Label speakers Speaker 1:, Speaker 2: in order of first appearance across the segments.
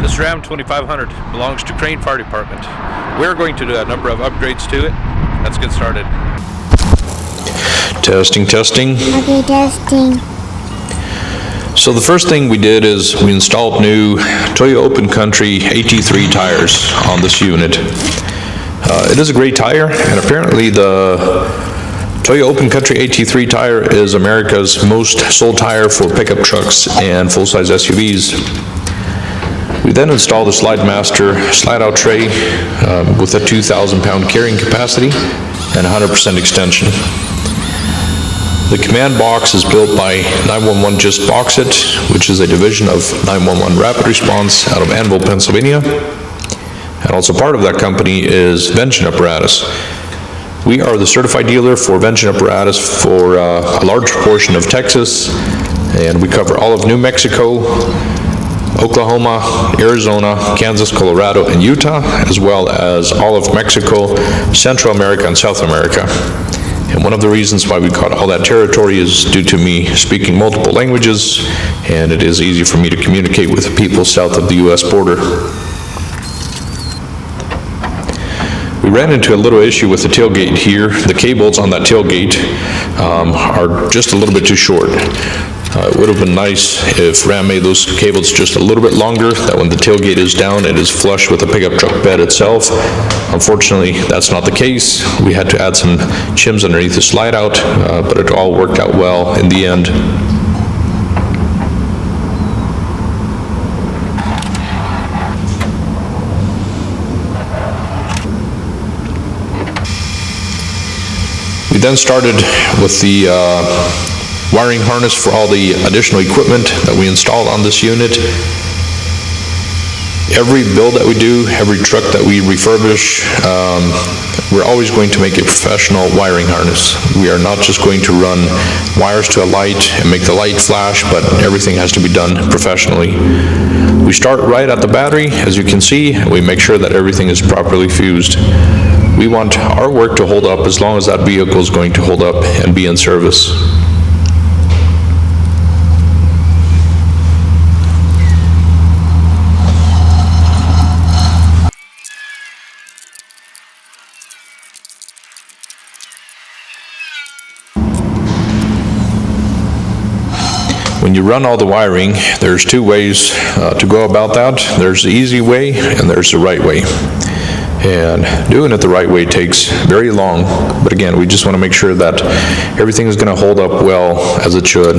Speaker 1: This Ram 2500 belongs to Crane Fire Department. We're going to do a number of upgrades to it. Let's get started.
Speaker 2: Testing.
Speaker 3: Okay, testing.
Speaker 2: So the first thing we did is we installed new Toyo Open Country AT3 tires on this unit. It is a great tire, and apparently the Toyo Open Country AT3 tire is America's most sold tire for pickup trucks and full-size SUVs. We then installed a Slide Master slide-out tray with a 2,000-pound carrying capacity and 100% extension. The command box is built by 911 Just Box It, which is a division of 911 Rapid Response out of Annville, Pennsylvania. And also part of that company is Vention Apparatus. We are the certified dealer for Vention Apparatus for a large portion of Texas, and we cover all of New Mexico, Oklahoma, Arizona, Kansas, Colorado, and Utah, as well as all of Mexico, Central America, and South America. And one of the reasons why we got all that territory is due to me speaking multiple languages, and it is easy for me to communicate with the people south of the U.S. border. We ran into a little issue with the tailgate here. The cables on that tailgate are just a little bit too short. It would have been nice if Ram made those cables just a little bit longer, that when the tailgate is down, it is flush with the pickup truck bed itself. Unfortunately, that's not the case. We had to add some shims underneath the slide out, but it all worked out well in the end. We then started with the wiring harness for all the additional equipment that we installed on this unit. Every build that we do, every truck that we refurbish, we're always going to make a professional wiring harness. We are not just going to run wires to a light and make the light flash, but everything has to be done professionally. We start right at the battery, as you can see, and we make sure that everything is properly fused. We want our work to hold up as long as that vehicle is going to hold up and be in service. When you run all the wiring, there's two ways to go about that. There's the easy way and there's the right way. And doing it the right way takes very long, but again, we just want to make sure that everything is going to hold up well as it should.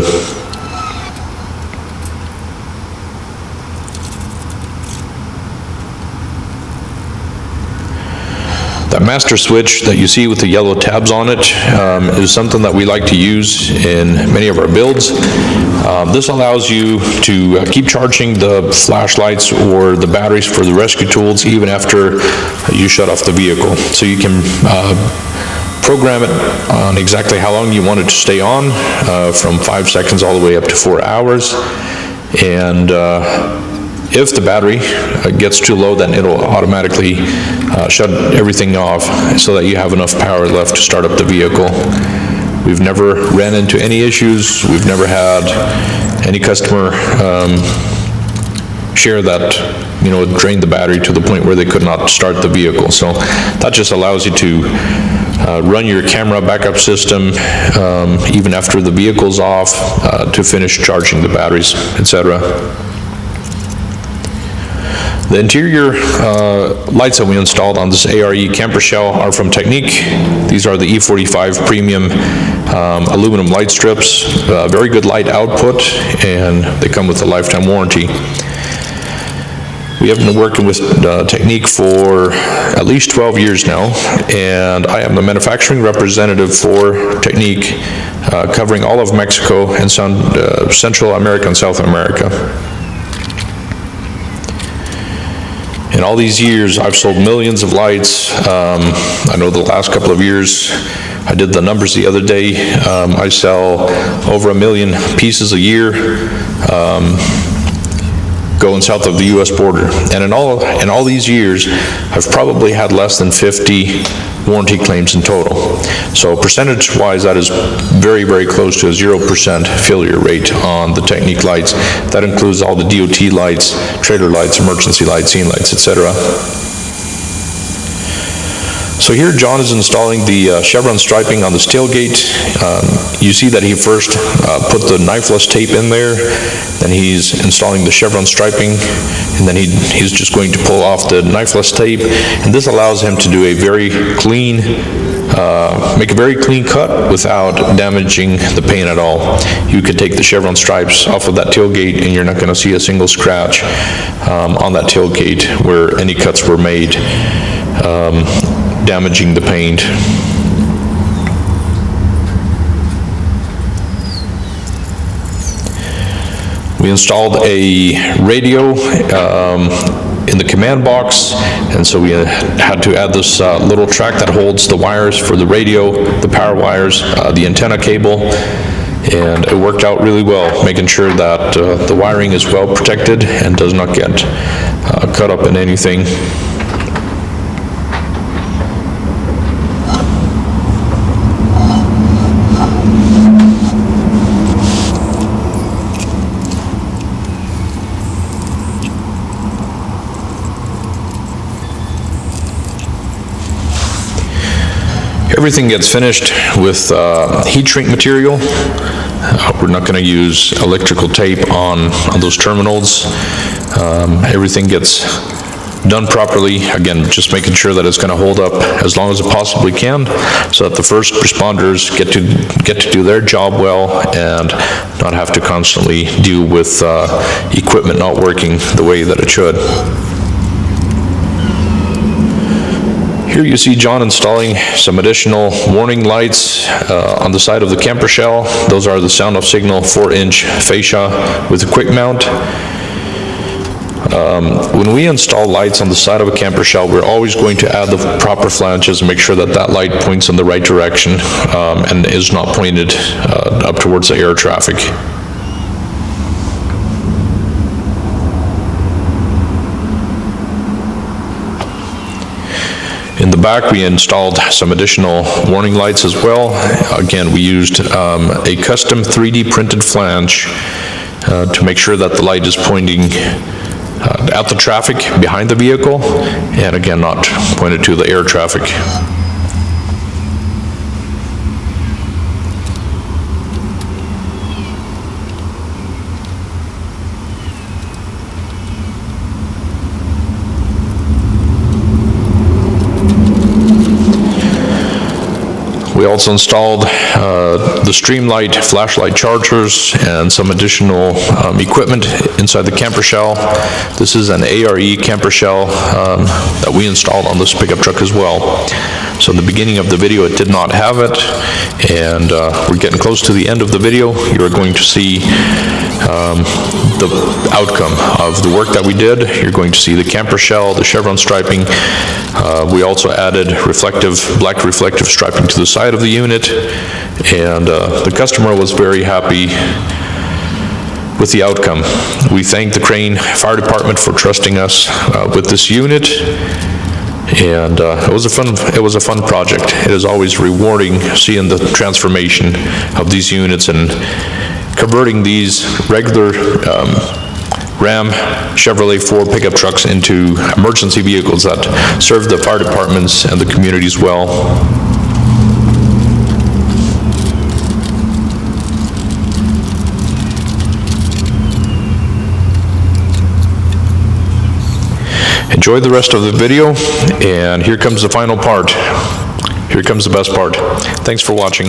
Speaker 2: That master switch that you see with the yellow tabs on it is something that we like to use in many of our builds. This allows you to keep charging the flashlights or the batteries for the rescue tools even after you shut off the vehicle. So you can program it on exactly how long you want it to stay on, from 5 seconds all the way up to 4 hours. And if the battery gets too low, then it'll automatically shut everything off so that you have enough power left to start up the vehicle. We've never ran into any issues. We've never had any customer share that, drained the battery to the point where they could not start the vehicle. So that just allows you to run your camera backup system even after the vehicle's off to finish charging the batteries, etc. The interior lights that we installed on this A.R.E. camper shell are from Technique. These are the E45 premium aluminum light strips. Very good light output, and they come with a lifetime warranty. We have been working with Technique for at least 12 years now, and I am the manufacturing representative for Technique, covering all of Mexico and Central America and South America. In all these years, I've sold millions of lights. I know the last couple of years, I did the numbers the other day, I sell over 1 million pieces a year. going south of the U.S. border. And in all these years, I've probably had less than 50 warranty claims in total. So percentage-wise, that is very, very close to a 0% failure rate on the Technique lights. That includes all the DOT lights, trailer lights, emergency lights, scene lights, etc. So here John is installing the chevron striping on this tailgate. You see that he first put the knifeless tape in there, then he's installing the chevron striping, and then he's just going to pull off the knifeless tape, and this allows him to do a very clean, make a very clean cut without damaging the paint at all. You could take the chevron stripes off of that tailgate and you're not going to see a single scratch on that tailgate where any cuts were made, damaging the paint. We installed a radio in the command box, and so we had to add this little track that holds the wires for the radio, the power wires, the antenna cable, and it worked out really well, making sure that the wiring is well protected and does not get cut up in anything. Everything gets finished with heat shrink material. We're not going to use electrical tape on those terminals. Everything gets done properly. Again, just making sure that it's going to hold up as long as it possibly can, so that the first responders get to do their job well and not have to constantly deal with equipment not working the way that it should. Here you see John installing some additional warning lights on the side of the camper shell. Those are the sound off signal 4-inch fascia with a quick mount. When we install lights on the side of a camper shell, we're always going to add the proper flanges and make sure that that light points in the right direction and is not pointed up towards the air traffic. In the back, we installed some additional warning lights as well. Again, we used a custom 3D printed flange to make sure that the light is pointing at the traffic behind the vehicle, and again, not pointed to the air traffic. We also installed the Streamlight flashlight chargers and some additional equipment inside the camper shell. This is an A.R.E. camper shell that we installed on this pickup truck as well. So in the beginning of the video it did not have it, and we're getting close to the end of the video. You're going to see the outcome of the work that we did. You're going to see the camper shell, the chevron striping. We also added black reflective striping to the side of the unit, and the customer was very happy with the outcome. We thank the Crane Fire Department for trusting us with this unit, and it was a fun project. It is always rewarding seeing the transformation of these units and converting these regular Ram Chevrolet Ford pickup trucks into emergency vehicles that serve the fire departments and the communities well. Enjoy the rest of the video, and here comes the final part. Here comes the best part. Thanks for watching.